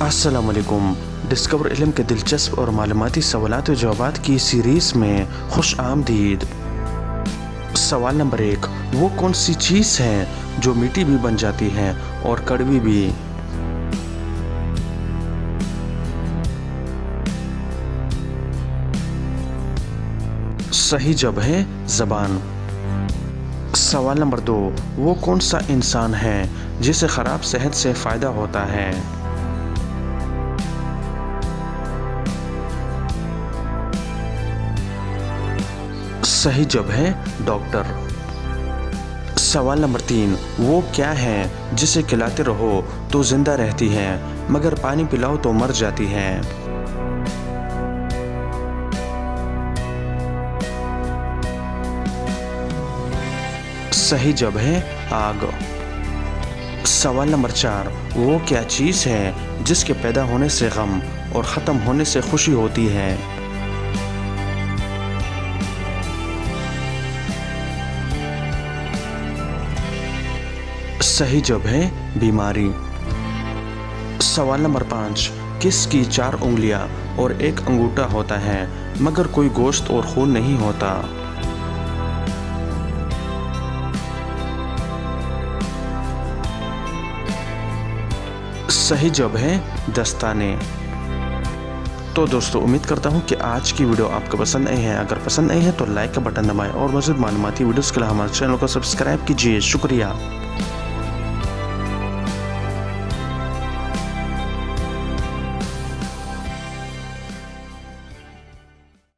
अस्सलाम वालेकुम। डिस्कवर इल्म के दिलचस्प और मालूमाती सवालात व जवाबात की सीरीज़ में खुश आमदीद। सवाल नंबर 1, वो कौन सी चीज़ है जो मीठी भी बन जाती है और कड़वी भी? सही जवाब है ज़बान। सवाल नंबर 2, वो कौन सा इंसान है जिसे ख़राब सेहत से फ़ायदा होता है? सही जवाब है डॉक्टर। सवाल नंबर 3, वो क्या है जिसे खिलाते रहो तो जिंदा रहती है मगर पानी पिलाओ तो मर जाती है? सही जवाब है आग। सवाल नंबर 4, वो क्या चीज़ है जिसके पैदा होने से गम और ख़त्म होने से खुशी होती है? सही जवाब है बीमारी। सवाल नंबर 5, किसकी 4 उंगलियां और 1 अंगूठा होता है मगर कोई गोश्त और खून नहीं होता? सही जवाब है दस्ताने। तो दोस्तों, उम्मीद करता हूँ कि आज की वीडियो आपको पसंद आई है। अगर पसंद आई है तो लाइक का बटन दबाएं और मज़ीद मालूमाती वीडियोस के लिए हमारे चैनल को सब्सक्राइब कीजिए। शुक्रिया।